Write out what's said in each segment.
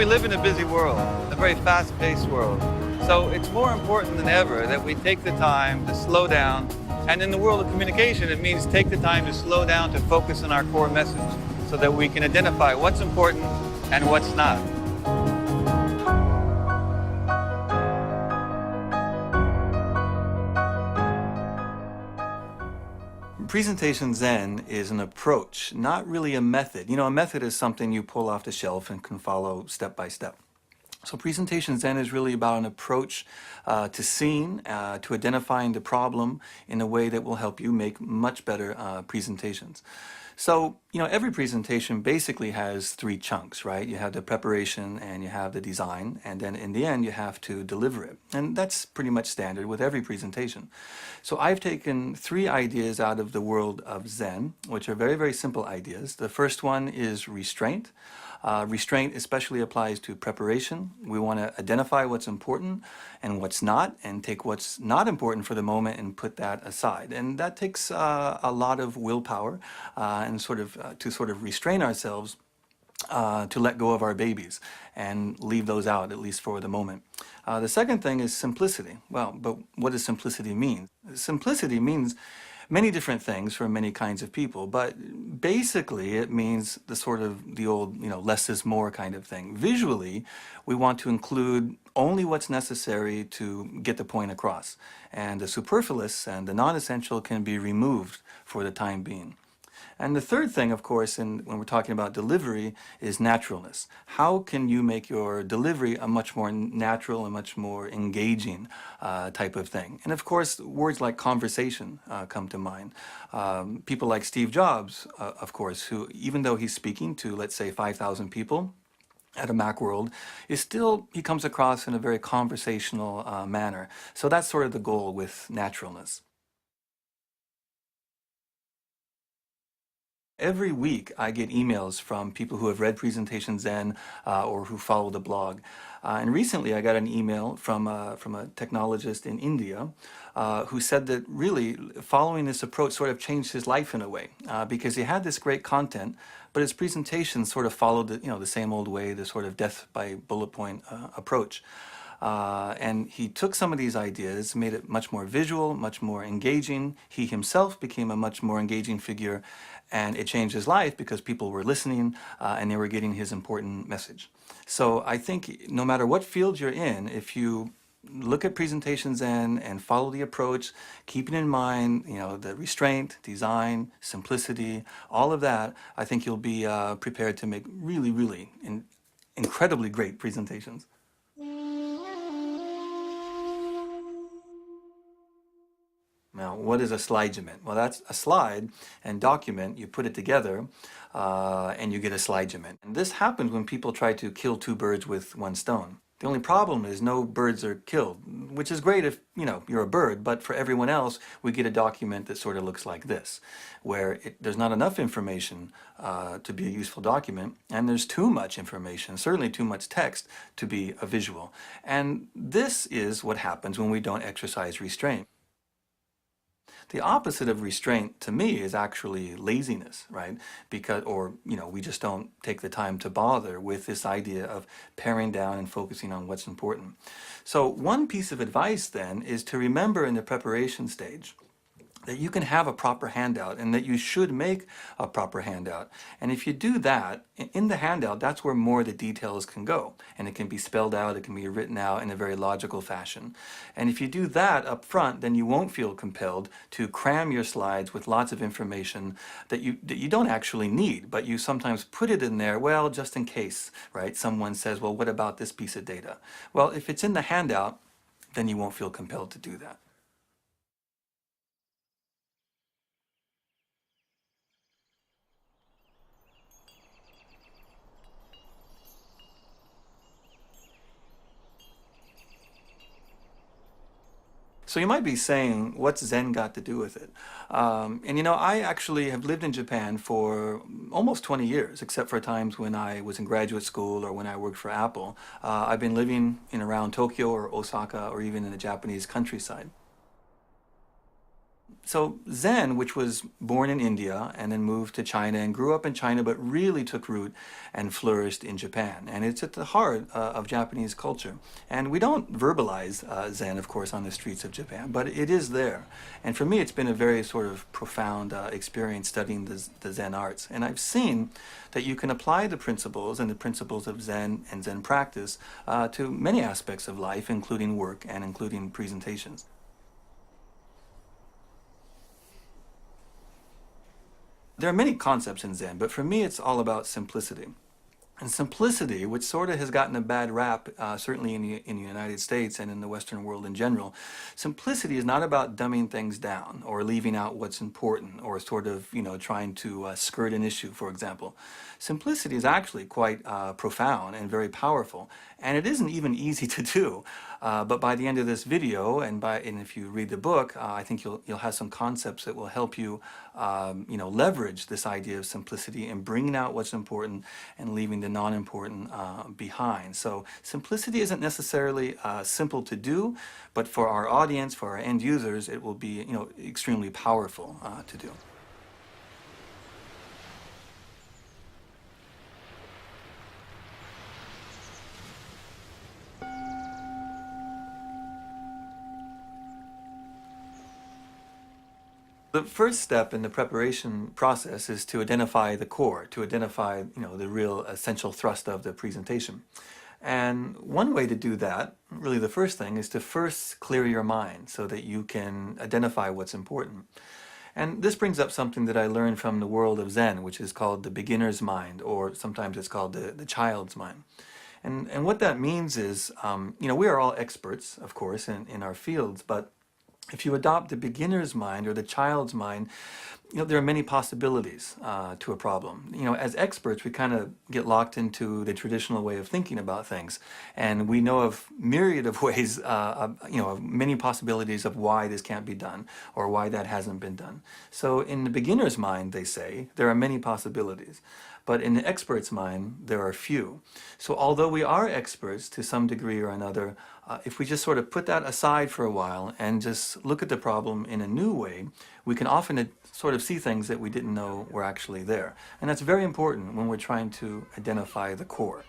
we live in a busy world, a very fast-paced world. So it's more important than ever that we take the time to slow down. And in the world of communication, it means take the time to slow down to focus on our core message so that we can identify what's important and what's not. Presentation Zen is an approach, not really a method. You know, a method is something you pull off the shelf and can follow step by step. So Presentation Zen is really about an approach to seeing, to identifying the problem in a way that will help you make much better presentations. So, you know, every presentation basically has three chunks, right? You have the preparation and you have the design, and then in the end you have to deliver it. And that's pretty much standard with every presentation. So I've taken three ideas out of the world of Zen, which are very, very simple ideas. The first one is restraint. Restraint especially applies to preparation. We want to identify what's important and what's not, and take what's not important for the moment and put that aside. And that takes a lot of willpower and to sort of restrain ourselves to let go of our babies and leave those out, at least for the moment. The second thing is simplicity. Well, but what does simplicity mean? Simplicity means many different things for many kinds of people, but basically it means the old, you know, less is more kind of thing. Visually, we want to include only what's necessary to get the point across, and the superfluous and the non-essential can be removed for the time being. And the third thing, of course, when we're talking about delivery, is naturalness. How can you make your delivery a much more natural and much more engaging type of thing? And of course, words like conversation come to mind. People like Steve Jobs, of course, who, even though he's speaking to, let's say, 5,000 people at a Macworld, he comes across in a very conversational manner. So that's sort of the goal with naturalness. Every week I get emails from people who have read Presentation Zen or who follow the blog. And recently I got an email from a technologist in India who said that really following this approach sort of changed his life in a way because he had this great content, but his presentation sort of followed the same old way, the sort of death by bullet point approach. And he took some of these ideas, made it much more visual, much more engaging. He himself became a much more engaging figure, and it changed his life because people were listening and they were getting his important message. So I think no matter what field you're in, if you look at Presentation Zen and follow the approach, keeping in mind, you know, the restraint, design, simplicity, all of that, I think you'll be prepared to make really, really incredibly great presentations. Now, what is a slidegement? Well, that's a slide and document. You put it together and you get a slidegement. And this happens when people try to kill two birds with one stone. The only problem is no birds are killed, which is great if, you know, you're a bird, but for everyone else, we get a document that sort of looks like this, where there's not enough information to be a useful document, and there's too much information, certainly too much text, to be a visual. And this is what happens when we don't exercise restraint. The opposite of restraint to me is actually laziness, right? Or we just don't take the time to bother with this idea of paring down and focusing on what's important. So one piece of advice then is to remember in the preparation stage that you can have a proper handout and that you should make a proper handout. And if you do that, in the handout, that's where more of the details can go. And it can be spelled out, it can be written out in a very logical fashion. And if you do that up front, then you won't feel compelled to cram your slides with lots of information that you don't actually need, but you sometimes put it in there, well, just in case, right? Someone says, well, what about this piece of data? Well, if it's in the handout, then you won't feel compelled to do that. So you might be saying, what's Zen got to do with it? I actually have lived in Japan for almost 20 years, except for times when I was in graduate school or when I worked for Apple. I've been living in around Tokyo or Osaka or even in the Japanese countryside. So Zen, which was born in India and then moved to China and grew up in China, but really took root and flourished in Japan. And it's at the heart of Japanese culture. And we don't verbalize Zen, of course, on the streets of Japan, but it is there. And for me, it's been a very sort of profound experience studying the Zen arts. And I've seen that you can apply the principles and the principles of Zen and Zen practice to many aspects of life, including work and including presentations. There are many concepts in Zen, but for me it's all about simplicity. And simplicity, which sort of has gotten a bad rap, certainly in the United States and in the Western world in general, simplicity is not about dumbing things down or leaving out what's important or sort of, trying to skirt an issue, for example. Simplicity is actually quite profound and very powerful, and it isn't even easy to do. But by the end of this video, and if you read the book, I think you'll have some concepts that will help you, leverage this idea of simplicity and bringing out what's important and leaving the non-important behind. So simplicity isn't necessarily simple to do, but for our audience, for our end users, it will be, extremely powerful to do. The first step in the preparation process is to identify the core, to identify, the real essential thrust of the presentation. And one way to do that, really the first thing, is to first clear your mind so that you can identify what's important. And this brings up something that I learned from the world of Zen, which is called the beginner's mind, or sometimes it's called the child's mind. And what that means is, we are all experts, of course, in our fields, but if you adopt the beginner's mind or the child's mind, there are many possibilities to a problem. As experts, we kind of get locked into the traditional way of thinking about things, and we know of myriad of ways, of many possibilities of why this can't be done or why that hasn't been done. So in the beginner's mind, they say, there are many possibilities. But in the expert's mind, there are few. So although we are experts to some degree or another, if we just sort of put that aside for a while and just look at the problem in a new way, we can often sort of see things that we didn't know were actually there. And that's very important when we're trying to identify the core.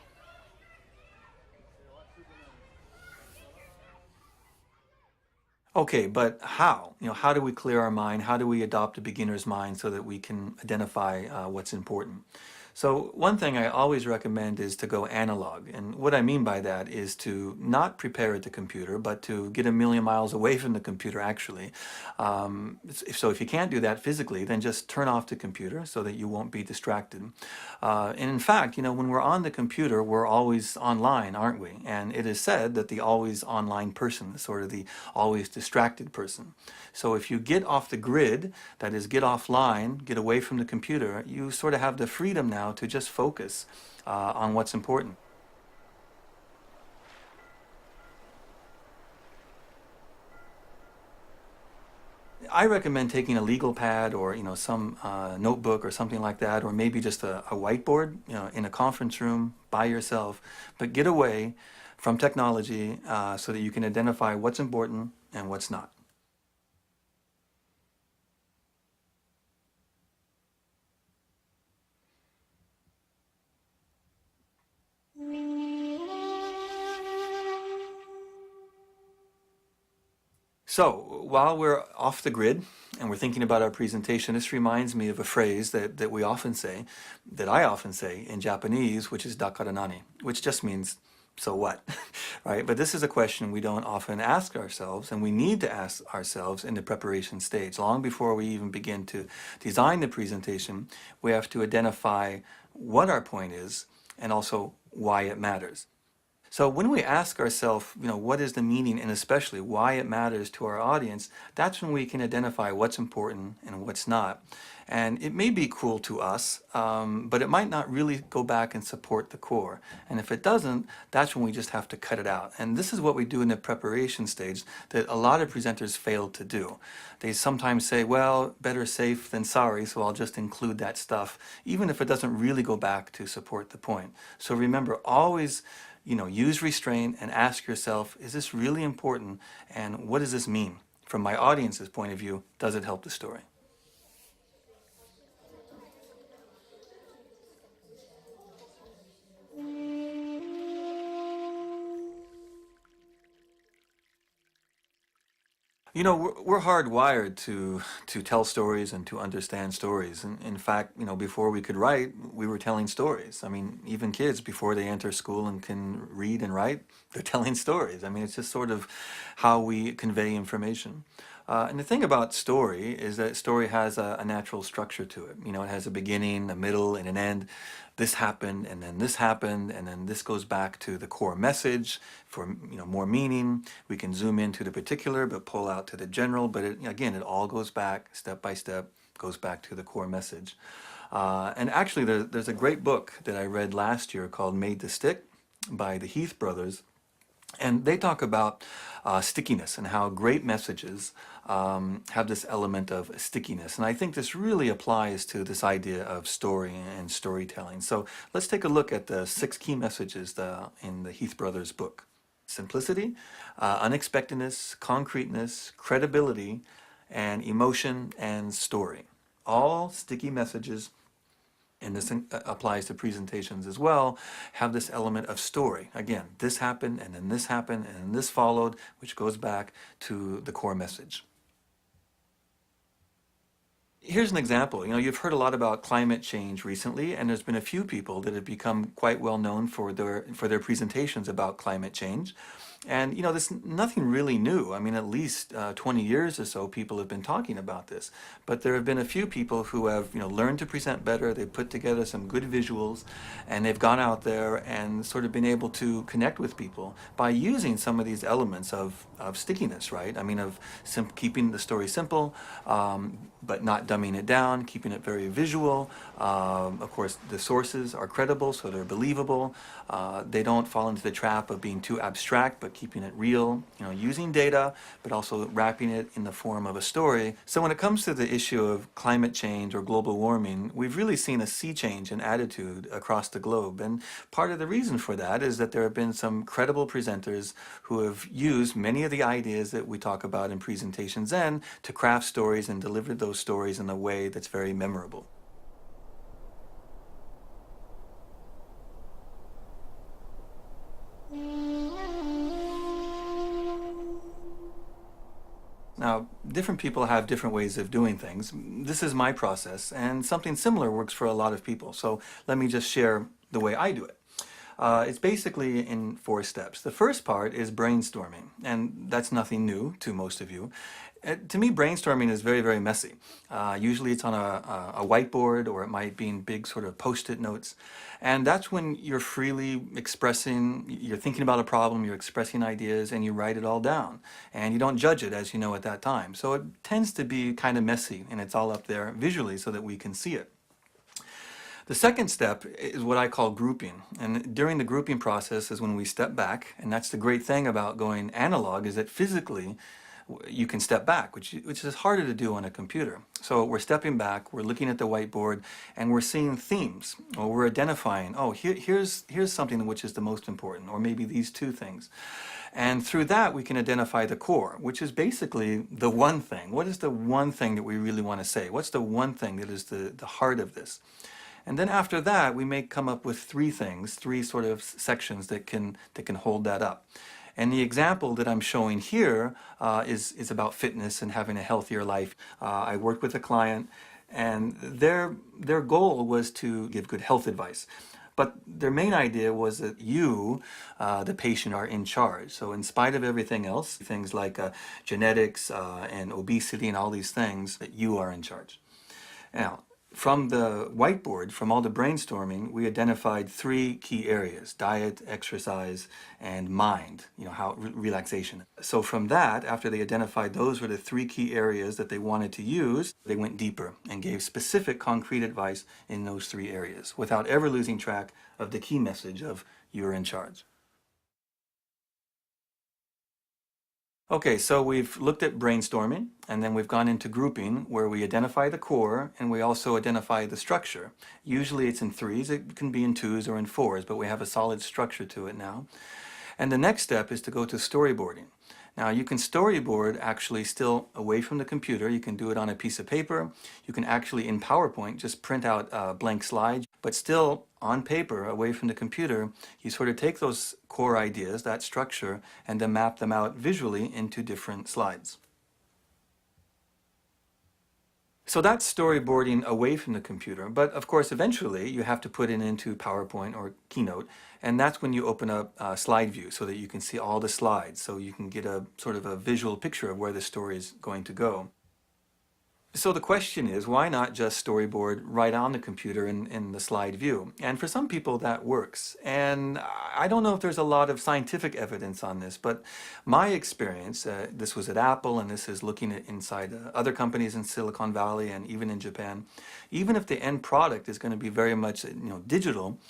Okay, but how? How do we clear our mind? How do we adopt a beginner's mind so that we can identify what's important? So one thing I always recommend is to go analog. And what I mean by that is to not prepare at the computer, but to get a million miles away from the computer, actually. So if you can't do that physically, then just turn off the computer so that you won't be distracted. And in fact, when we're on the computer, we're always online, aren't we? And it is said that the always online person is sort of the always distracted person. So if you get off the grid, that is, get offline, get away from the computer, you sort of have the freedom now to just focus on what's important. I recommend taking a legal pad or some notebook or something like that, or maybe just a whiteboard in a conference room by yourself, but get away from technology so that you can identify what's important and what's not. So while we're off the grid and we're thinking about our presentation, this reminds me of a phrase that we often say, that I often say in Japanese, which is dakara nani, which just means so what, right? But this is a question we don't often ask ourselves, and we need to ask ourselves in the preparation stage. Long before we even begin to design the presentation, we have to identify what our point is and also why it matters. So when we ask ourselves, what is the meaning and especially why it matters to our audience, that's when we can identify what's important and what's not. And it may be cool to us, but it might not really go back and support the core. And if it doesn't, that's when we just have to cut it out. And this is what we do in the preparation stage that a lot of presenters fail to do. They sometimes say, well, better safe than sorry, so I'll just include that stuff, even if it doesn't really go back to support the point. So remember, always use restraint and ask yourself, is this really important and what does this mean? from my audience's point of view, does it help the story? You know, we're hardwired to tell stories and to understand stories. And in fact, you know, before we could write, we were telling stories. I mean, even kids before they enter school and can read and write, they're telling stories. I mean, it's just sort of how we convey information. And the thing about story is that story has a natural structure to it. You know, it has a beginning, a middle, and an end. This happened, and then this happened, and then this goes back to the core message for, you know, more meaning. We can zoom into the particular, but pull out to the general. But it, again, it all goes back step by step, goes back to the core message. And actually, there's a great book that I read last year called Made to Stick by the Heath brothers. And they talk about stickiness and how great messages have this element of stickiness. And I think this really applies to this idea of story and storytelling. So let's take a look at the 6 key messages in the Heath Brothers book. Simplicity, unexpectedness, concreteness, credibility, and emotion and story. All sticky messages, and this applies to presentations as well, have this element of story. Again, this happened, and then this happened, and then this followed, which goes back to the core message. Here's an example. You know, you've heard a lot about climate change recently, and there's been a few people that have become quite well known for their presentations about climate change. And you know, this nothing really new. I mean, at least 20 years or so, people have been talking about this. But there have been a few people who have, you know, learned to present better. They've put together some good visuals, and they've gone out there and sort of been able to connect with people by using some of these elements of stickiness, right? I mean, of keeping the story simple, but not dumbing it down, keeping it very visual. Of course, the sources are credible, so they're believable. They don't fall into the trap of being too abstract, but keeping it real, you know, using data, but also wrapping it in the form of a story. So when it comes to the issue of climate change or global warming, we've really seen a sea change in attitude across the globe. And part of the reason for that is that there have been some credible presenters who have used many of the ideas that we talk about in Presentation Zen to craft stories and deliver those stories in a way that's very memorable. Now, different people have different ways of doing things. This is my process, and something similar works for a lot of people. So let me just share the way I do it. It's basically in 4 steps. The first part is brainstorming, and that's nothing new to most of you. To me, brainstorming is very, very messy. Usually it's on a whiteboard, or it might be in big sort of post-it notes. And that's when you're freely expressing, you're thinking about a problem, you're expressing ideas, and you write it all down. And you don't judge it, as you know, at that time. So it tends to be kind of messy, and it's all up there visually so that we can see it. The second step is what I call grouping. And during the grouping process is when we step back. And that's the great thing about going analog, is that physically you can step back, which is harder to do on a computer. So we're stepping back, we're looking at the whiteboard, and we're seeing themes, or we're identifying, oh, here's something which is the most important, or maybe these 2 things. And through that, we can identify the core, which is basically the one thing. What is the one thing that we really want to say? What's the one thing that is the heart of this? And then after that, we may come up with 3 things, 3 sort of sections that can hold that up. And the example that I'm showing here is about fitness and having a healthier life. I worked with a client, and their goal was to give good health advice. But their main idea was that you, the patient, are in charge. So in spite of everything else, things like genetics and obesity and all these things, that you are in charge. Now, from the whiteboard, from all the brainstorming, we identified 3 key areas: diet, exercise, and mind, you know, how relaxation. So from that, after they identified those were the 3 key areas that they wanted to use, they went deeper and gave specific concrete advice in those 3 areas without ever losing track of the key message of you're in charge. Okay, so we've looked at brainstorming, and then we've gone into grouping, where we identify the core and we also identify the structure. Usually it's in 3s, it can be in 2s or in 4s, but we have a solid structure to it now. And the next step is to go to storyboarding. Now you can storyboard actually still away from the computer. You can do it on a piece of paper. You can actually in PowerPoint just print out a blank slide, but still on paper away from the computer, you sort of take those core ideas, that structure, and then map them out visually into different slides. So that's storyboarding away from the computer, but of course eventually you have to put it into PowerPoint or Keynote, and that's when you open up slide view so that you can see all the slides, so you can get a sort of a visual picture of where the story is going to go. So the question is, why not just storyboard right on the computer in the slide view? And for some people that works. And I don't know if there's a lot of scientific evidence on this, but my experience, this was at Apple and this is looking at inside other companies in Silicon Valley and even in Japan, even if the end product is going to be very much digital,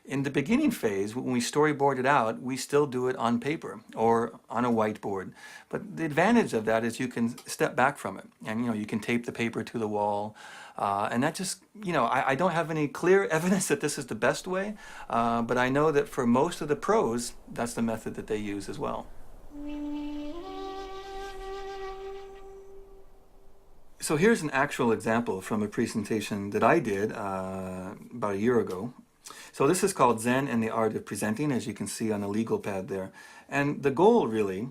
in the beginning phase, when we storyboard it out, we still do it on paper or on a whiteboard. But the advantage of that is you can step back from it, and you can tape the paper to the wall, and that just I don't have any clear evidence that this is the best way, but I know that for most of the pros, that's the method that they use as well. So here's an actual example from a presentation that I did about a year ago. So this is called Zen and the Art of Presenting, as you can see on the legal pad there. And the goal really,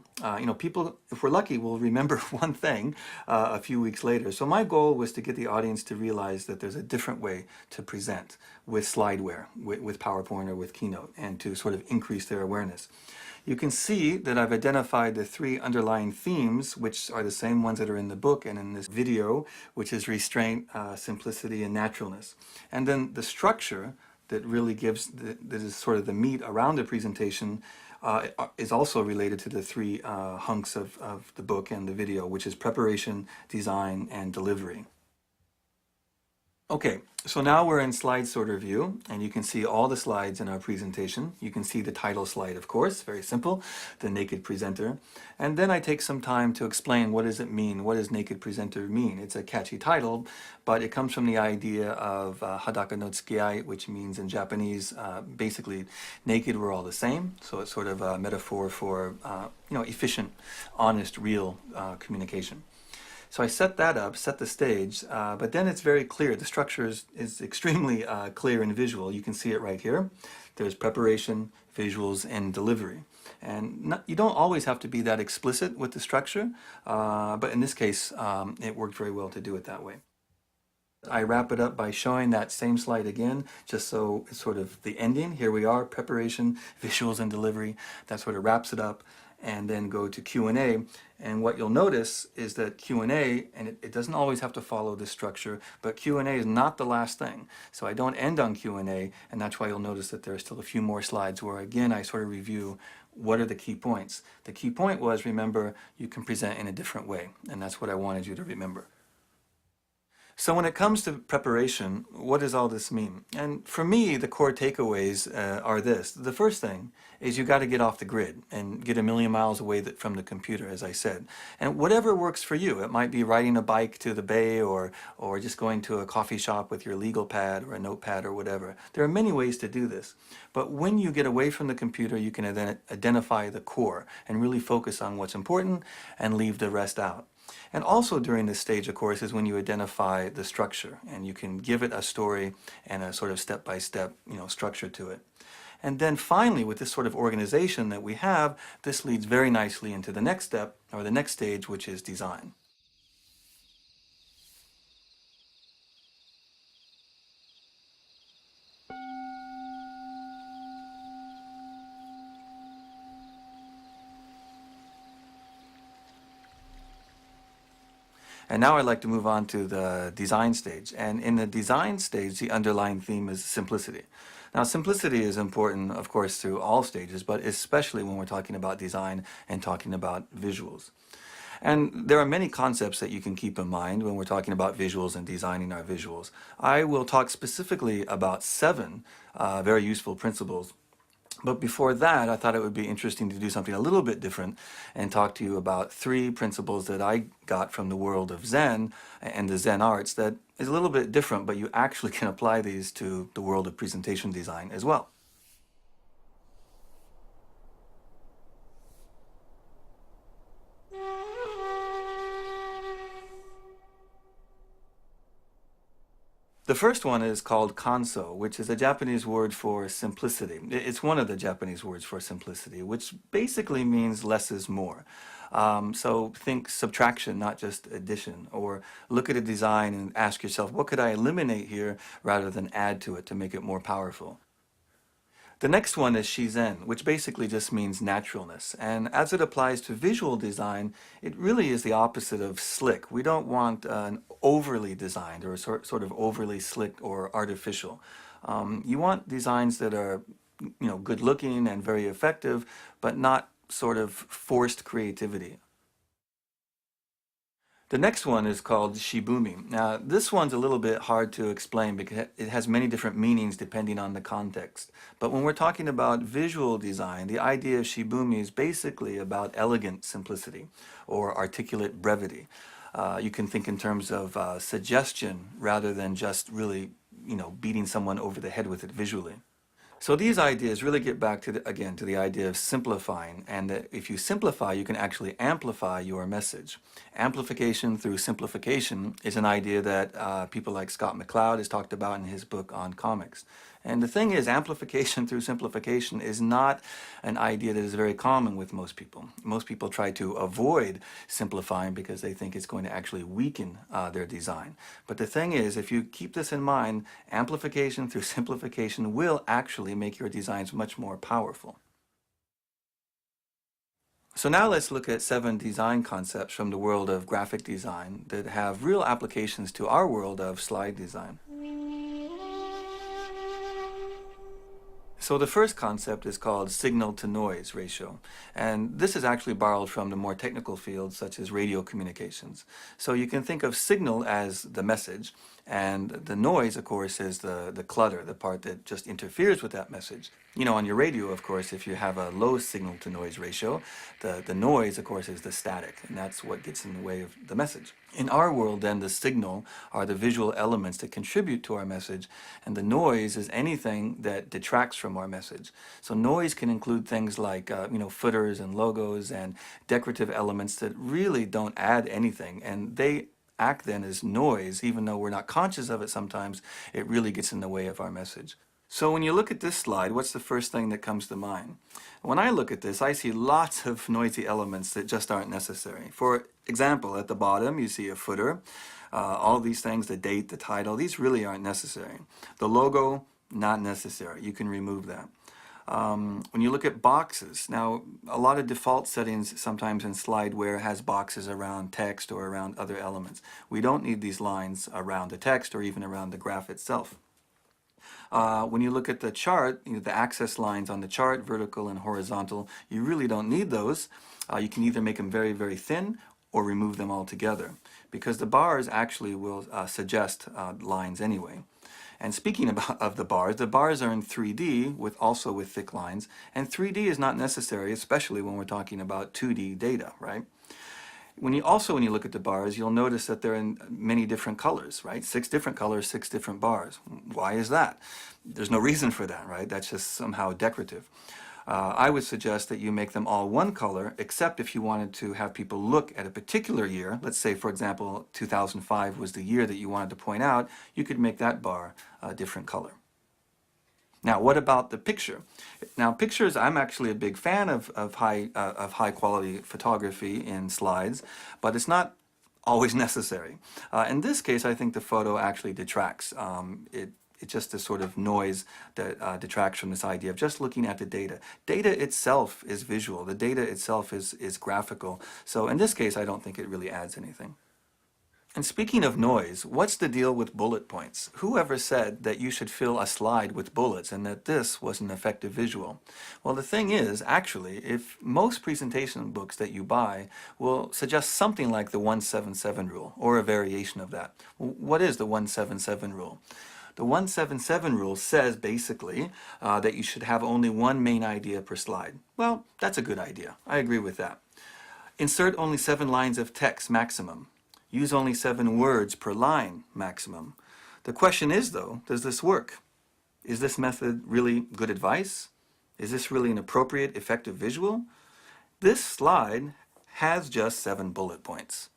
people, if we're lucky, will remember one thing a few weeks later. So my goal was to get the audience to realize that there's a different way to present with slideware, with PowerPoint or with Keynote, and to sort of increase their awareness. You can see that I've identified the three underlying themes, which are the same ones that are in the book and in this video, which is restraint, simplicity, and naturalness. And then the structure that really gives, that is sort of the meat around the presentation, is also related to the three hunks of the book and the video, which is preparation, design, and delivery. Okay, so now we're in slide sorter view, and you can see all the slides in our presentation. You can see the title slide, of course, very simple, the naked presenter. And then I take some time to explain what does it mean, what does naked presenter mean? It's a catchy title, but it comes from the idea of hadaka no tsukiai, which means in Japanese, basically, naked we're all the same. So it's sort of a metaphor for, efficient, honest, real communication. So I set that up, set the stage, but then it's very clear. The structure is extremely clear and visual. You can see it right here. There's preparation, visuals, and delivery. And you don't always have to be that explicit with the structure, but in this case, it worked very well to do it that way. I wrap it up by showing that same slide again, just so it's sort of the ending. Here we are, preparation, visuals, and delivery. That sort of wraps it up, and then go to Q&A. And what you'll notice is that Q&A, and it doesn't always have to follow this structure, but Q&A is not the last thing. So I don't end on Q&A, and that's why you'll notice that there are still a few more slides where, again, I sort of review what are the key points. The key point was, remember, you can present in a different way, and that's what I wanted you to remember. So when it comes to preparation, what does all this mean? And for me, the core takeaways are this. The first thing is you got to get off the grid and get a million miles away from the computer, as I said. And whatever works for you. It might be riding a bike to the bay or just going to a coffee shop with your legal pad or a notepad or whatever. There are many ways to do this. But when you get away from the computer, you can identify the core and really focus on what's important and leave the rest out. And also during this stage, of course, is when you identify the structure and you can give it a story and a sort of step-by-step, structure to it. And then finally, with this sort of organization that we have, this leads very nicely into the next step, or the next stage, which is design. And now I'd like to move on to the design stage. And in the design stage, the underlying theme is simplicity. Now, simplicity is important, of course, through all stages, but especially when we're talking about design and talking about visuals. And there are many concepts that you can keep in mind when we're talking about visuals and designing our visuals. I will talk specifically about 7 very useful principles. But before that, I thought it would be interesting to do something a little bit different and talk to you about 3 principles that I got from the world of Zen and the Zen arts that is a little bit different, but you actually can apply these to the world of presentation design as well. The first one is called kanso, which is a Japanese word for simplicity. It's one of the Japanese words for simplicity, which basically means less is more. So think subtraction, not just addition, or look at a design and ask yourself, what could I eliminate here rather than add to it to make it more powerful? The next one is shizen, which basically just means naturalness. And as it applies to visual design, it really is the opposite of slick. We don't want an overly designed or sort of overly slick or artificial. You want designs that are, good looking and very effective, but not sort of forced creativity. The next one is called shibumi. Now, this one's a little bit hard to explain because it has many different meanings depending on the context. But when we're talking about visual design, the idea of shibumi is basically about elegant simplicity or articulate brevity. You can think in terms of suggestion rather than just really, beating someone over the head with it visually. So these ideas really get back to, again, to the idea of simplifying, and that if you simplify, you can actually amplify your message. Amplification through simplification is an idea that people like Scott McCloud has talked about in his book on comics. And the thing is, amplification through simplification is not an idea that is very common with most people. Most people try to avoid simplifying because they think it's going to actually weaken their design. But the thing is, if you keep this in mind, amplification through simplification will actually make your designs much more powerful. So now let's look at 7 design concepts from the world of graphic design that have real applications to our world of slide design. So the first concept is called signal-to-noise ratio, and this is actually borrowed from the more technical fields such as radio communications. So you can think of signal as the message, and the noise, of course, is the clutter, the part that just interferes with that message. On your radio, of course, if you have a low signal-to-noise ratio, the noise, of course, is the static, and that's what gets in the way of the message. In our world, then, the signal are the visual elements that contribute to our message, and the noise is anything that detracts from our message. So noise can include things like, footers and logos and decorative elements that really don't add anything, and they act then as noise, even though we're not conscious of it sometimes. It really gets in the way of our message. So when you look at this slide, what's the first thing that comes to mind? When I look at this, I see lots of noisy elements that just aren't necessary. For example, at the bottom, you see a footer. All these things, the date, the title, these really aren't necessary. The logo, not necessary. You can remove that. When you look at boxes, now a lot of default settings sometimes in slideware has boxes around text or around other elements. We don't need these lines around the text or even around the graph itself. When you look at the chart, the axis lines on the chart, vertical and horizontal, you really don't need those. You can either make them very, very thin or remove them altogether, because the bars actually will suggest lines anyway. And speaking of the bars are in 3D also with thick lines, and 3D is not necessary, especially when we're talking about 2D data, right? When you look at the bars, you'll notice that they're in many different colors, right? 6 different colors, 6 different bars. Why is that? There's no reason for that, right? That's just somehow decorative. I would suggest that you make them all one color, except if you wanted to have people look at a particular year. Let's say, for example, 2005 was the year that you wanted to point out. You could make that bar a different color. Now, what about the picture? Now, pictures, I'm actually a big fan of high quality photography in slides, but it's not always necessary. In this case, I think the photo actually detracts. It's just a sort of noise that detracts from this idea of just looking at the data. Data itself is visual. The data itself is graphical. So in this case, I don't think it really adds anything. And speaking of noise, what's the deal with bullet points? Whoever said that you should fill a slide with bullets and that this was an effective visual? Well, the thing is, actually, if most presentation books that you buy will suggest something like the 177 rule or a variation of that. What is the 177 rule? The 177 rule says basically that you should have only one main idea per slide. Well, that's a good idea. I agree with that. Insert only 7 lines of text maximum. Use only 7 words per line maximum. The question is, though, does this work? Is this method really good advice? Is this really an appropriate, effective visual? This slide has just 7 bullet points.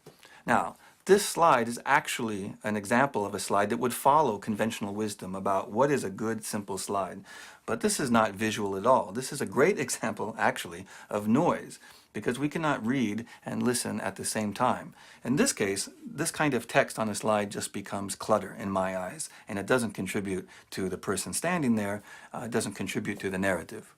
Now, This slide is actually an example of a slide that would follow conventional wisdom about what is a good, simple slide. But this is not visual at all. This is a great example, actually, of noise, because we cannot read and listen at the same time. In this case, this kind of text on a slide just becomes clutter in my eyes, and it doesn't contribute to the person standing there, it doesn't contribute to the narrative.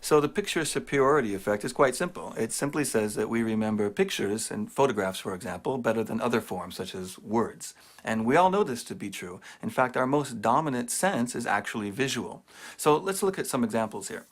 So the picture superiority effect is quite simple. It simply says that we remember pictures and photographs, for example, better than other forms such as words. And we all know this to be true. In fact, our most dominant sense is actually visual. So let's look at some examples here.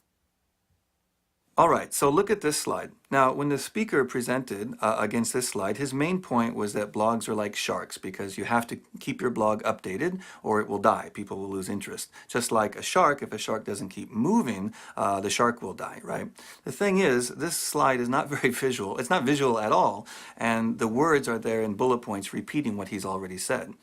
All right, so look at this slide. Now, when the speaker presented against this slide, his main point was that blogs are like sharks because you have to keep your blog updated or it will die. People will lose interest. Just like a shark, if a shark doesn't keep moving, the shark will die, right? The thing is, this slide is not very visual. It's not visual at all, and the words are there in bullet points repeating what he's already said.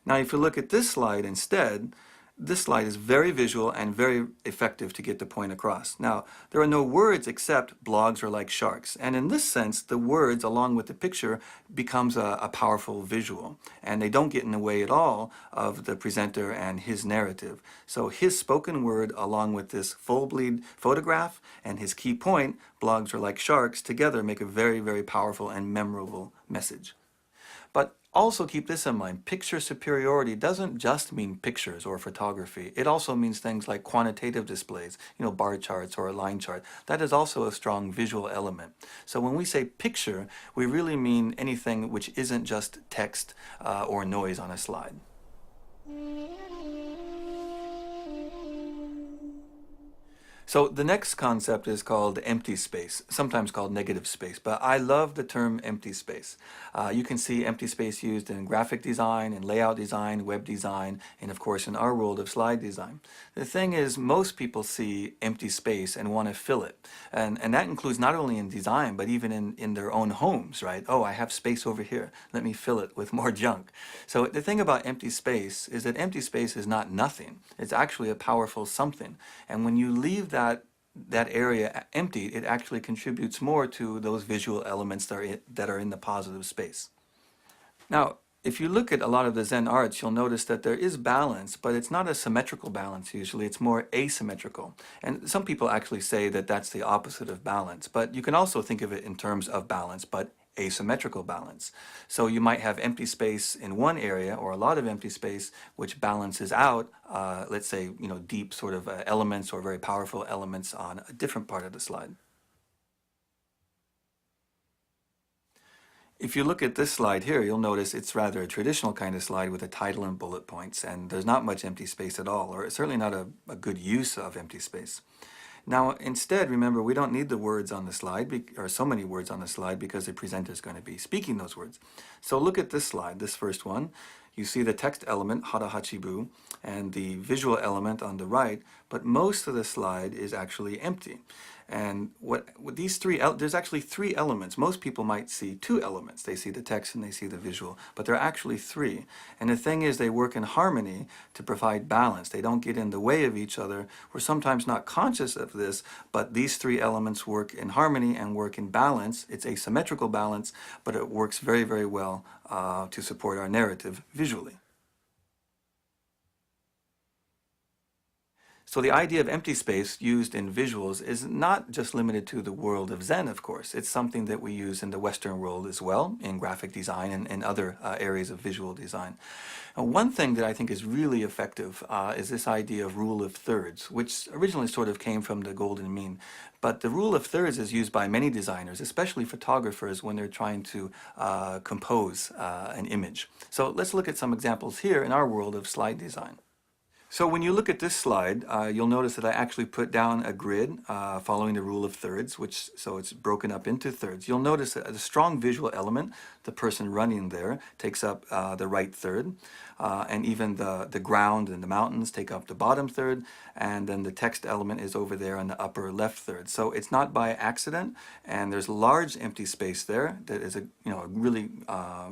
Now, if you look at this slide instead, this slide is very visual and very effective to get the point across. Now, there are no words except blogs are like sharks. And in this sense, the words along with the picture becomes a powerful visual. And they don't get in the way at all of the presenter and his narrative. So his spoken word along with this full bleed photograph and his key point, blogs are like sharks, together make a very, very powerful and memorable message. But also keep this in mind, picture superiority doesn't just mean pictures or photography. It also means things like quantitative displays, bar charts or a line chart. That is also a strong visual element. So when we say picture, we really mean anything which isn't just text or noise on a slide. So the next concept is called empty space, sometimes called negative space, but I love the term empty space. You can see empty space used in graphic design, in layout design, web design, and of course in our world of slide design. The thing is, most people see empty space and want to fill it. And that includes not only in design, but even in their own homes, right? Oh, I have space over here. Let me fill it with more junk. So the thing about empty space is that empty space is not nothing. It's actually a powerful something. And when you leave that area empty, it actually contributes more to those visual elements that are in the positive space. Now, if you look at a lot of the Zen arts, you'll notice that there is balance, but it's not a symmetrical balance usually, it's more asymmetrical. And some people actually say that that's the opposite of balance, but you can also think of it in terms of balance, but asymmetrical balance. So you might have empty space in one area or a lot of empty space which balances out, let's say, deep sort of elements or very powerful elements on a different part of the slide. If you look at this slide here, you'll notice it's rather a traditional kind of slide with a title and bullet points, and there's not much empty space at all, or certainly not a good use of empty space. Now, instead, remember, we don't need the words on the slide, or so many words on the slide, because the presenter is going to be speaking those words. So look at this slide, this first one. You see the text element, hara hachibu, and the visual element on the right, but most of the slide is actually empty. And what these there's actually three elements. Most people might see two elements. They see the text and they see the visual, but there are actually three. And the thing is, they work in harmony to provide balance. They don't get in the way of each other. We're sometimes not conscious of this, but these three elements work in harmony and work in balance. It's asymmetrical balance, but it works very, very well to support our narrative visually. So the idea of empty space used in visuals is not just limited to the world of Zen, of course. It's something that we use in the Western world as well, in graphic design and other areas of visual design. And one thing that I think is really effective is this idea of rule of thirds, which originally sort of came from the golden mean. But the rule of thirds is used by many designers, especially photographers, when they're trying to compose an image. So let's look at some examples here in our world of slide design. So when you look at this slide, you'll notice that I actually put down a grid following the rule of thirds, so it's broken up into thirds. You'll notice that a strong visual element, the person running there, takes up the right third, and even the ground and the mountains take up the bottom third, and then the text element is over there on the upper left third. So it's not by accident, and there's large empty space there that is a really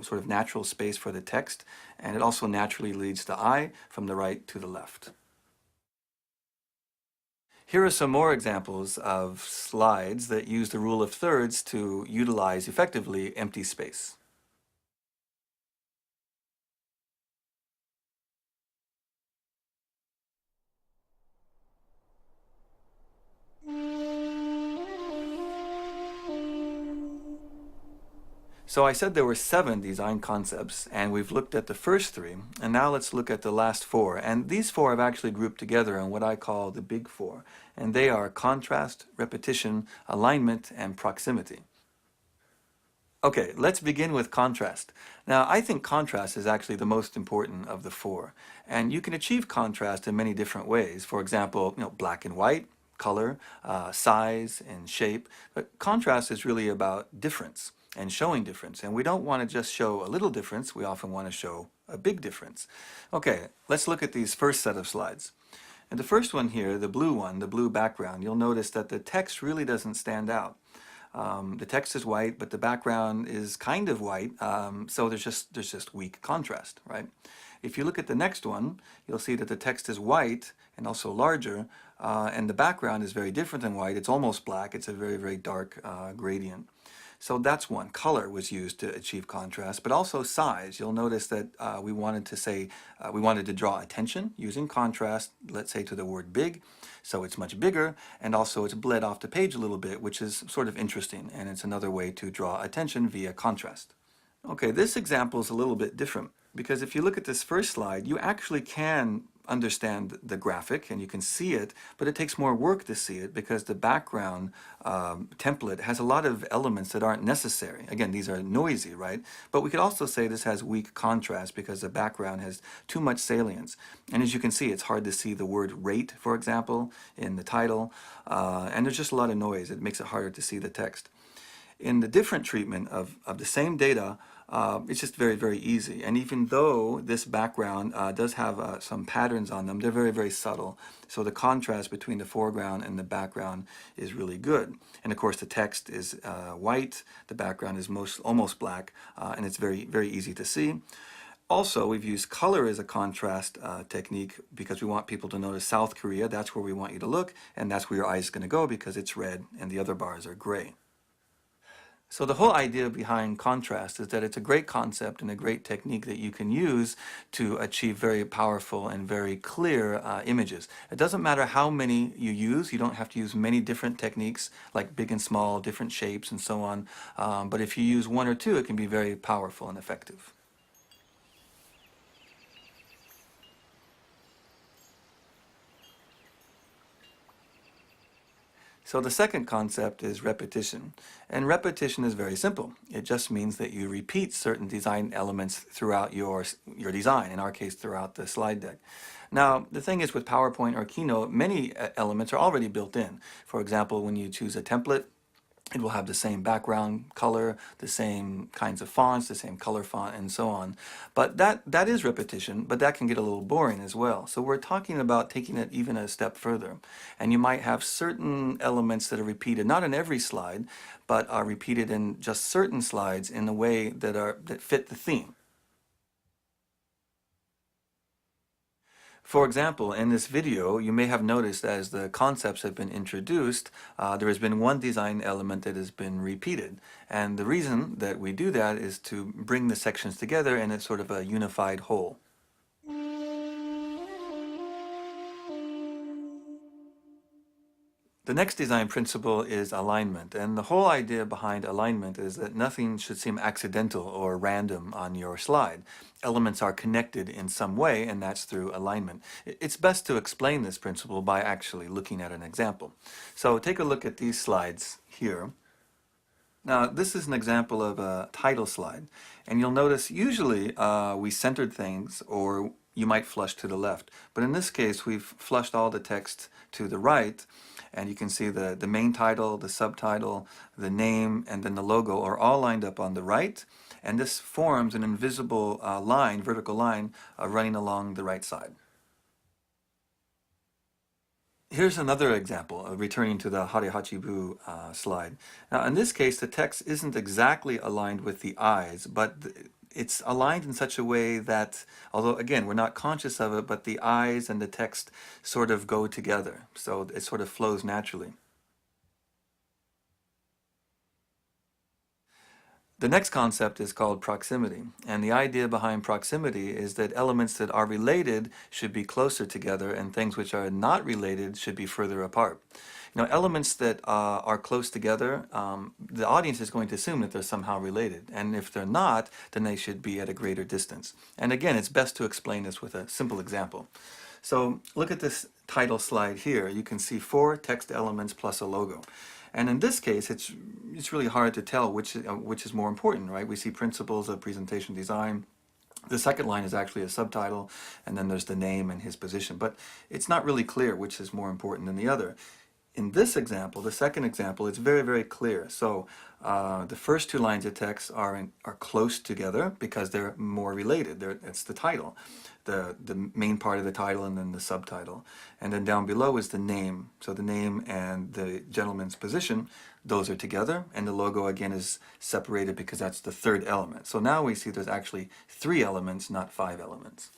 sort of natural space for the text, and it also naturally leads the eye from the right to the left. Here are some more examples of slides that use the rule of thirds to utilize effectively empty space. So I said there were 7 design concepts, and we've looked at the first 3, and now let's look at the last 4. And these 4 I've actually grouped together in what I call the big 4, and they are contrast, repetition, alignment, and proximity. Okay, let's begin with contrast. Now, I think contrast is actually the most important of the 4, and you can achieve contrast in many different ways. For example, black and white, color, size, and shape. But contrast is really about difference and showing difference, and we don't want to just show a little difference. We often want to show a big difference. Okay, let's look at these first set of slides. And the first one here, the blue one, the blue background, you'll notice that the text really doesn't stand out. The text is white, but the background is kind of white, so there's just weak contrast, right? If you look at the next one, you'll see that the text is white and also larger, and the background is very different than white. It's almost black. It's a very, very dark gradient. So that's one. Color was used to achieve contrast, but also size. You'll notice that we wanted to draw attention using contrast, let's say to the word big. So it's much bigger, and also it's bled off the page a little bit, which is sort of interesting, and it's another way to draw attention via contrast. Okay, this example is a little bit different, because if you look at this first slide, you actually can understand the graphic and you can see it, but it takes more work to see it because the background template has a lot of elements that aren't necessary. Again, these are noisy, right? But we could also say this has weak contrast because the background has too much salience. And as you can see, it's hard to see the word rate, for example, in the title, and there's just a lot of noise. It makes it harder to see the text. In the different treatment of the same data, it's just very, very easy. And even though this background does have some patterns on them, they're very, very subtle. So the contrast between the foreground and the background is really good. And of course, the text is white, the background is almost black, and it's very, very easy to see. Also, we've used color as a contrast technique because we want people to notice South Korea. That's where we want you to look, and that's where your eye is going to go because it's red and the other bars are gray. So the whole idea behind contrast is that it's a great concept and a great technique that you can use to achieve very powerful and very clear images. It doesn't matter how many you use. You don't have to use many different techniques like big and small, different shapes and so on. But if you use 1 or 2, it can be very powerful and effective. So the second concept is repetition. And repetition is very simple. It just means that you repeat certain design elements throughout your design, in our case throughout the slide deck. Now, the thing is with PowerPoint or Keynote, many elements are already built in. For example, when you choose a template, it will have the same background color, the same kinds of fonts, the same color font, and so on. But that is repetition, but that can get a little boring as well. So we're talking about taking it even a step further. And you might have certain elements that are repeated, not in every slide, but are repeated in just certain slides in a way that fit the theme. For example, in this video, you may have noticed as the concepts have been introduced, there has been one design element that has been repeated. And the reason that we do that is to bring the sections together in a sort of a unified whole. The next design principle is alignment, and the whole idea behind alignment is that nothing should seem accidental or random on your slide. Elements are connected in some way, and that's through alignment. It's best to explain this principle by actually looking at an example. So take a look at these slides here. Now, this is an example of a title slide, and you'll notice usually we centered things, or you might flush to the left. But in this case, we've flushed all the text to the right, and you can see the main title, the subtitle, the name, and then the logo are all lined up on the right, and this forms an invisible line, vertical line, running along the right side. Here's another example, returning to the Hare Hachibu slide. Now, in this case, the text isn't exactly aligned with the eyes, but it's aligned in such a way that, although again, we're not conscious of it, but the eyes and the text sort of go together. So it sort of flows naturally. The next concept is called proximity, and the idea behind proximity is that elements that are related should be closer together and things which are not related should be further apart. Elements that are close together, the audience is going to assume that they're somehow related, and if they're not, then they should be at a greater distance. And again, it's best to explain this with a simple example. So look at this title slide here. You can see 4 text elements plus a logo. And in this case, it's really hard to tell which is more important, right? We see principles of presentation design. The second line is actually a subtitle, and then there's the name and his position. But it's not really clear which is more important than the other. In this example, the second example, it's very, very clear. So the first 2 lines of text are close together because they're more related. It's the title, the main part of the title, and then the subtitle. And then down below is the name. So the name and the gentleman's position, those are together. And the logo, again, is separated because that's the third element. So now we see there's actually 3 elements, not 5 elements.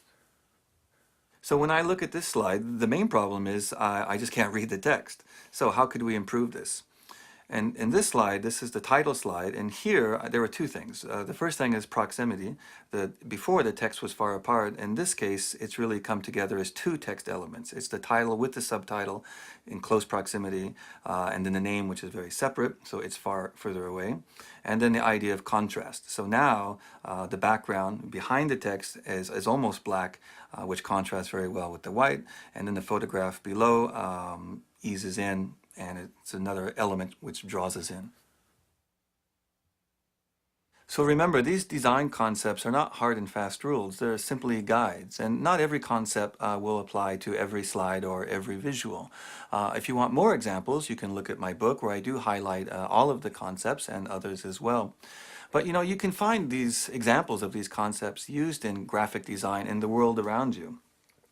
So when I look at this slide, the main problem is I just can't read the text. So how could we improve this? And in this slide, this is the title slide, and here there were 2 things. The first thing is proximity. Before the text was far apart. In this case, it's really come together as 2 text elements. It's the title with the subtitle in close proximity, and then the name, which is very separate, so it's further away. And then the idea of contrast. So now the background behind the text is almost black, which contrasts very well with the white, and then the photograph below eases in, and it's another element which draws us in. So remember, these design concepts are not hard and fast rules. They're simply guides, and not every concept will apply to every slide or every visual. If you want more examples, you can look at my book where I do highlight all of the concepts and others as well. But you can find these examples of these concepts used in graphic design in the world around you.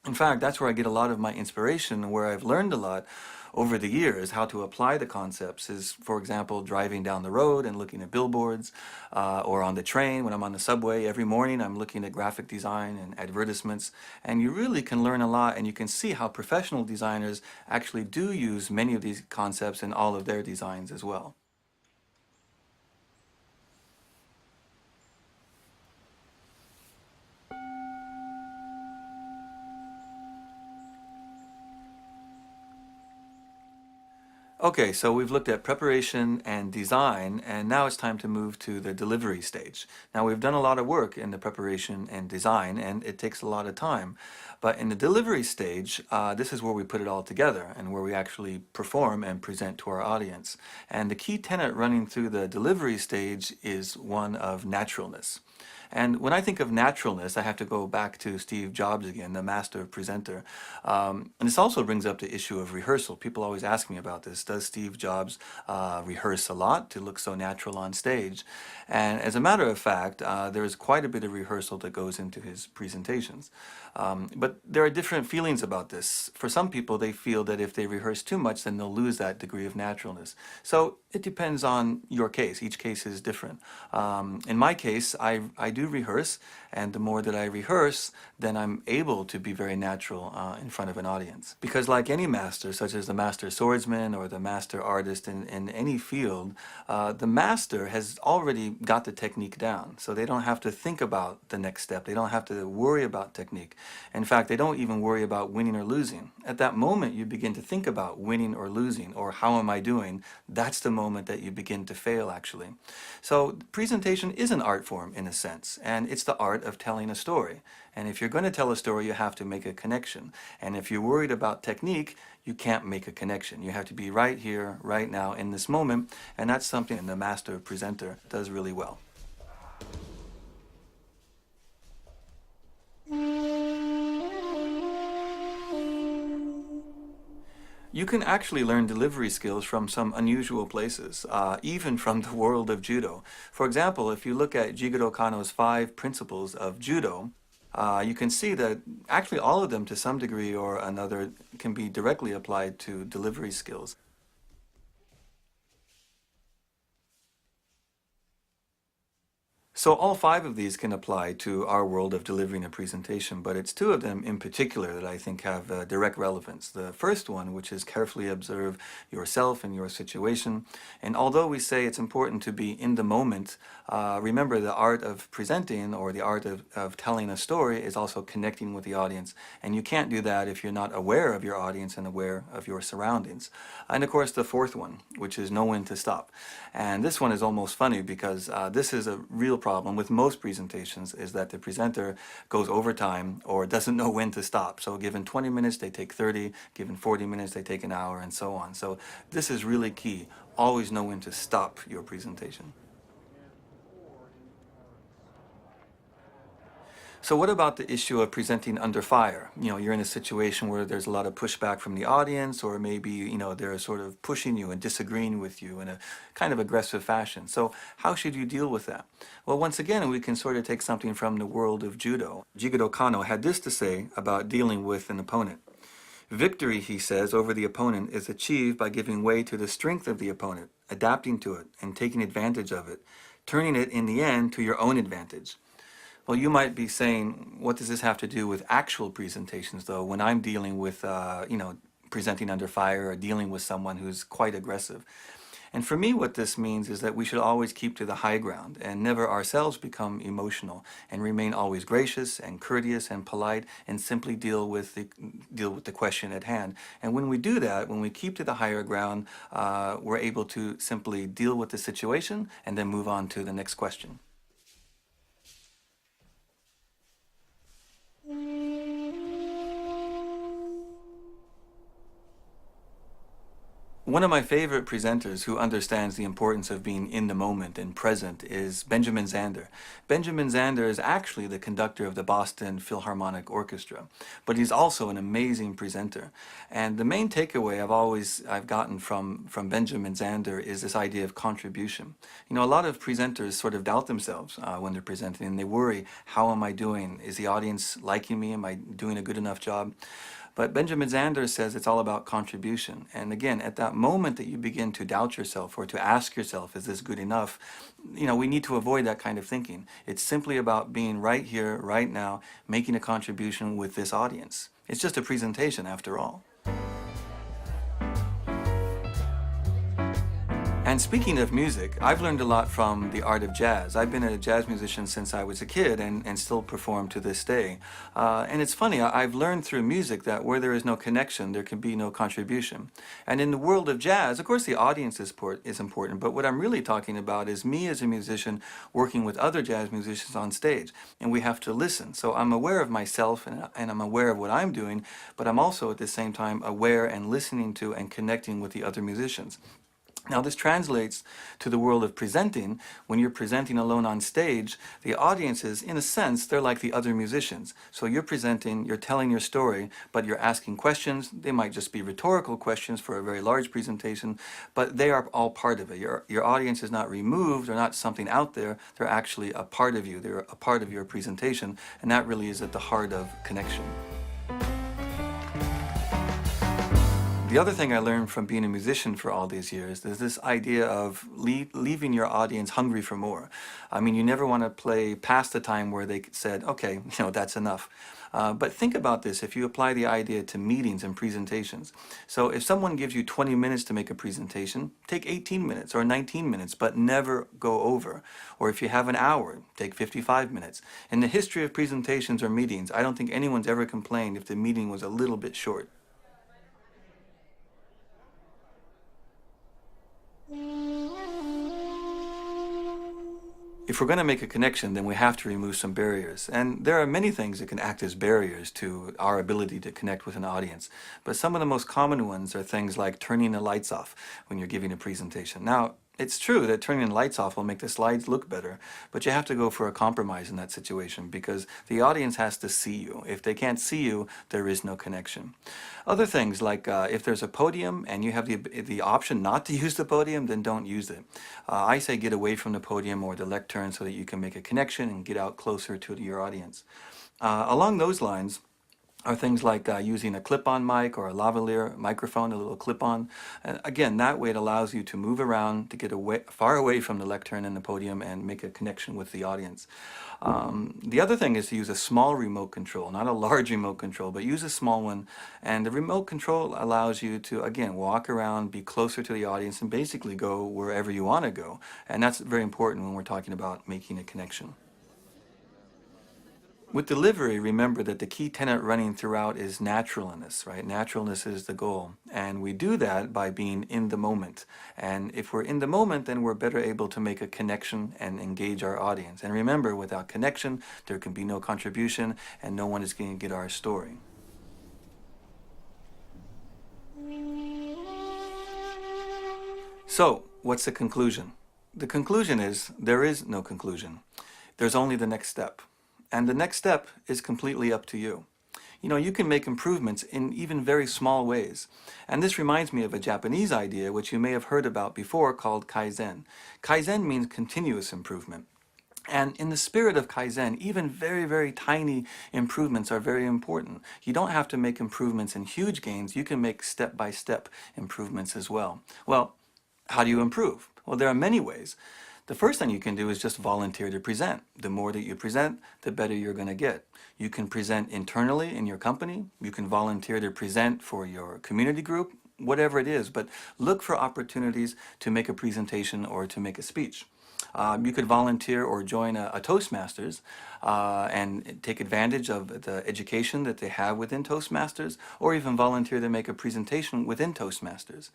In fact, that's where I get a lot of my inspiration, and where I've learned a lot over the years how to apply the concepts is, for example, driving down the road and looking at billboards, or on the train when I'm on the subway. Every morning I'm looking at graphic design and advertisements, and you really can learn a lot, and you can see how professional designers actually do use many of these concepts in all of their designs as well. Okay, so we've looked at preparation and design, and now it's time to move to the delivery stage. Now, we've done a lot of work in the preparation and design, and it takes a lot of time. But in the delivery stage, this is where we put it all together and where we actually perform and present to our audience. And the key tenet running through the delivery stage is one of naturalness. And when I think of naturalness, I have to go back to Steve Jobs again, the master presenter. And this also brings up the issue of rehearsal. People always ask me about this. Does Steve Jobs rehearse a lot to look so natural on stage? And as a matter of fact, there is quite a bit of rehearsal that goes into his presentations. But there are different feelings about this. For some people, they feel that if they rehearse too much, then they'll lose that degree of naturalness. So it depends on your case. Each case is different. In my case, I do rehearse, and the more that I rehearse, then I'm able to be very natural in front of an audience. Because like any master, such as the master swordsman or the master artist in any field, the master has already got the technique down. So they don't have to think about the next step. They don't have to worry about technique. In fact, they don't even worry about winning or losing. At that moment, you begin to think about winning or losing, or how am I doing? That's the moment that you begin to fail, actually. So presentation is an art form in a sense, and it's the art of telling a story. And if you're going to tell a story, you have to make a connection. And if you're worried about technique, you can't make a connection. You have to be right here, right now, in this moment, and that's something the master presenter does really well. You can actually learn delivery skills from some unusual places, even from the world of judo. For example, if you look at Jigoro Kano's 5 principles of judo, you can see that actually all of them to some degree or another can be directly applied to delivery skills. So all five of these can apply to our world of delivering a presentation, but it's two of them in particular that I think have direct relevance. The first one, which is carefully observe yourself and your situation. And although we say it's important to be in the moment, remember the art of presenting or the art of telling a story is also connecting with the audience. And you can't do that if you're not aware of your audience and aware of your surroundings. And of course, the fourth one, which is know when to stop. And this one is almost funny because this is a real problem with most presentations, is that the presenter goes over time or doesn't know when to stop. So given 20 minutes, they take 30, given 40 minutes, they take an hour, and so on. So this is really key. Always know when to stop your presentation. So what about the issue of presenting under fire? You know, you're in a situation where there's a lot of pushback from the audience, or maybe, you know, they're sort of pushing you and disagreeing with you in a kind of aggressive fashion. So how should you deal with that? Well, once again, we can sort of take something from the world of judo. Jigoro Kano had this to say about dealing with an opponent. Victory, he says, over the opponent is achieved by giving way to the strength of the opponent, adapting to it, and taking advantage of it, turning it in the end to your own advantage. Well, you might be saying, what does this have to do with actual presentations, though, when I'm dealing with, you know, presenting under fire or dealing with someone who's quite aggressive? And for me, what this means is that we should always keep to the high ground and never ourselves become emotional, and remain always gracious and courteous and polite, and simply deal with the question at hand. And when we do that, when we keep to the higher ground, we're able to simply deal with the situation and then move on to the next question. One of my favorite presenters who understands the importance of being in the moment and present is Benjamin Zander. Benjamin Zander is actually the conductor of the Boston Philharmonic Orchestra, but he's also an amazing presenter. And the main takeaway I've gotten from Benjamin Zander is this idea of contribution. You know, a lot of presenters sort of doubt themselves when they're presenting, and they worry, how am I doing? Is the audience liking me? Am I doing a good enough job? But Benjamin Zander says it's all about contribution. And again, at that moment that you begin to doubt yourself or to ask yourself, is this good enough? You know, we need to avoid that kind of thinking. It's simply about being right here, right now, making a contribution with this audience. It's just a presentation after all. And speaking of music, I've learned a lot from the art of jazz. I've been a jazz musician since I was a kid and still perform to this day. And it's funny, I've learned through music that where there is no connection, there can be no contribution. And in the world of jazz, of course the audience is important, but what I'm really talking about is me as a musician working with other jazz musicians on stage. And we have to listen. So I'm aware of myself and I'm aware of what I'm doing, but I'm also at the same time aware and listening to and connecting with the other musicians. Now this translates to the world of presenting. When you're presenting alone on stage, the audiences, in a sense, they're like the other musicians. So you're presenting, you're telling your story, but you're asking questions. They might just be rhetorical questions for a very large presentation, but they are all part of it. Your audience is not removed or not something out there. They're actually a part of you. They're a part of your presentation, and that really is at the heart of connection. The other thing I learned from being a musician for all these years is this idea of leaving your audience hungry for more. I mean, you never want to play past the time where they said, okay, you know, that's enough. But think about this if you apply the idea to meetings and presentations. So if someone gives you 20 minutes to make a presentation, take 18 minutes or 19 minutes, but never go over. Or if you have an hour, take 55 minutes. In the history of presentations or meetings, I don't think anyone's ever complained if the meeting was a little bit short. If we're going to make a connection, then we have to remove some barriers. And there are many things that can act as barriers to our ability to connect with an audience. But some of the most common ones are things like turning the lights off when you're giving a presentation. Now, it's true that turning the lights off will make the slides look better, but you have to go for a compromise in that situation because the audience has to see you. If they can't see you, there is no connection. Other things like if there's a podium and you have the option not to use the podium, then don't use it. I say get away from the podium or the lectern so that you can make a connection and get out closer to your audience. Along those lines, are things like using a clip-on mic or a lavalier microphone, a little clip-on. And again, that way it allows you to move around, to get far away from the lectern and the podium and make a connection with the audience. The other thing is to use a small remote control, not a large remote control, but use a small one. And the remote control allows you to, again, walk around, be closer to the audience, and basically go wherever you want to go. And that's very important when we're talking about making a connection. With delivery, remember that the key tenet running throughout is naturalness, right? Naturalness is the goal. And we do that by being in the moment. And if we're in the moment, then we're better able to make a connection and engage our audience. And remember, without connection, there can be no contribution, and no one is going to get our story. So, what's the conclusion? The conclusion is there is no conclusion. There's only the next step. And the next step is completely up to you. You know, you can make improvements in even very small ways. And this reminds me of a Japanese idea which you may have heard about before called Kaizen. Kaizen means continuous improvement. And in the spirit of Kaizen, even very, very tiny improvements are very important. You don't have to make improvements in huge gains. You can make step-by-step improvements as well. Well, how do you improve? Well, there are many ways. The first thing you can do is just volunteer to present. The more that you present, the better you're going to get. You can present internally in your company. You can volunteer to present for your community group, whatever it is. But look for opportunities to make a presentation or to make a speech. You could volunteer or join a Toastmasters and take advantage of the education that they have within Toastmasters, or even volunteer to make a presentation within Toastmasters.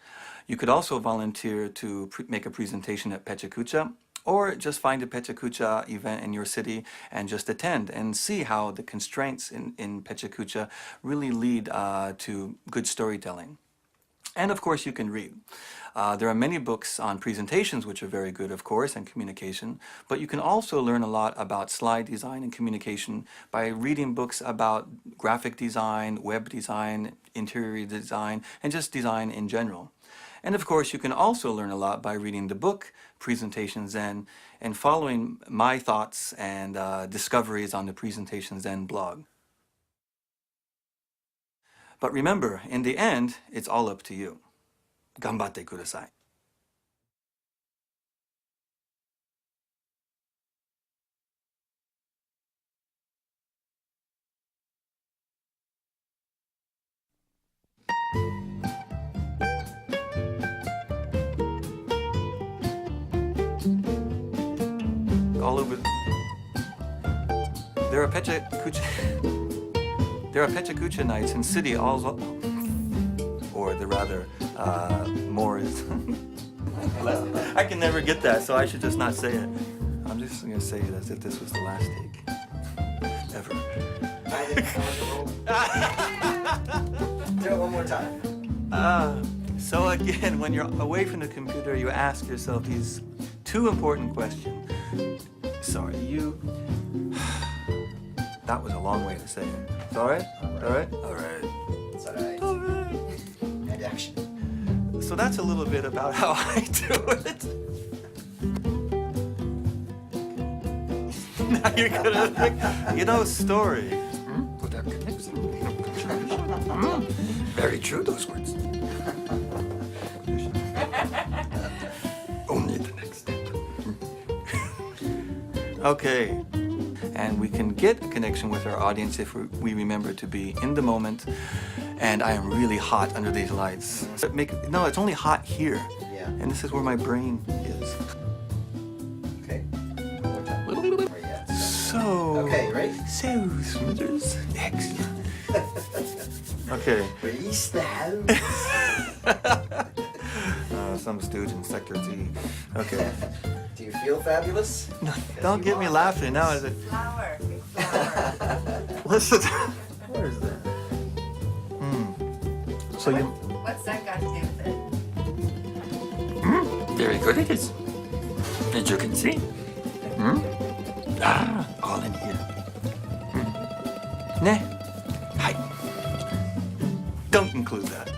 You could also volunteer to make a presentation at Pechakucha, or just find a Pechakucha event in your city and just attend and see how the constraints in Pechakucha really lead to good storytelling. And of course you can read. There are many books on presentations which are very good, of course, and communication, but you can also learn a lot about slide design and communication by reading books about graphic design, web design, interior design, and just design in general. And of course you can also learn a lot by reading the book Presentation Zen and following my thoughts and discoveries on the Presentation Zen blog. But remember, in the end, it's all up to you. Ganbatte kudasai. All over. There are Pechakucha nights in city all, or the rather, more is. I can never get that, so I should just not say it. I'm just gonna say it as if this was the last take ever. Do it one more time. So again, when you're away from the computer, you ask yourself these two important questions. Sorry, that was a long way to say it. It's all right? All right? All right. It's all right. All right. And action. So that's a little bit about how I do it. Now you're gonna think, story. Without connection. Very true, those words. Only the next step. Okay. And we can get a connection with our audience if we remember to be in the moment. And I am really hot under these lights. No, it's only hot here. Yeah. And this is where my brain is. Okay. One more time. Where you at? So. Okay, ready? So, Smithers. Excellent. Okay. Release the house. Some stooge in Sector T. Okay. Do you feel fabulous? No, don't get me laughing now. Is it? Flower. Big flower. Listen. Where is that? So you. What's that got to do with it? Very good it is. As you can see. All in here. Ne. Hi. Don't include that.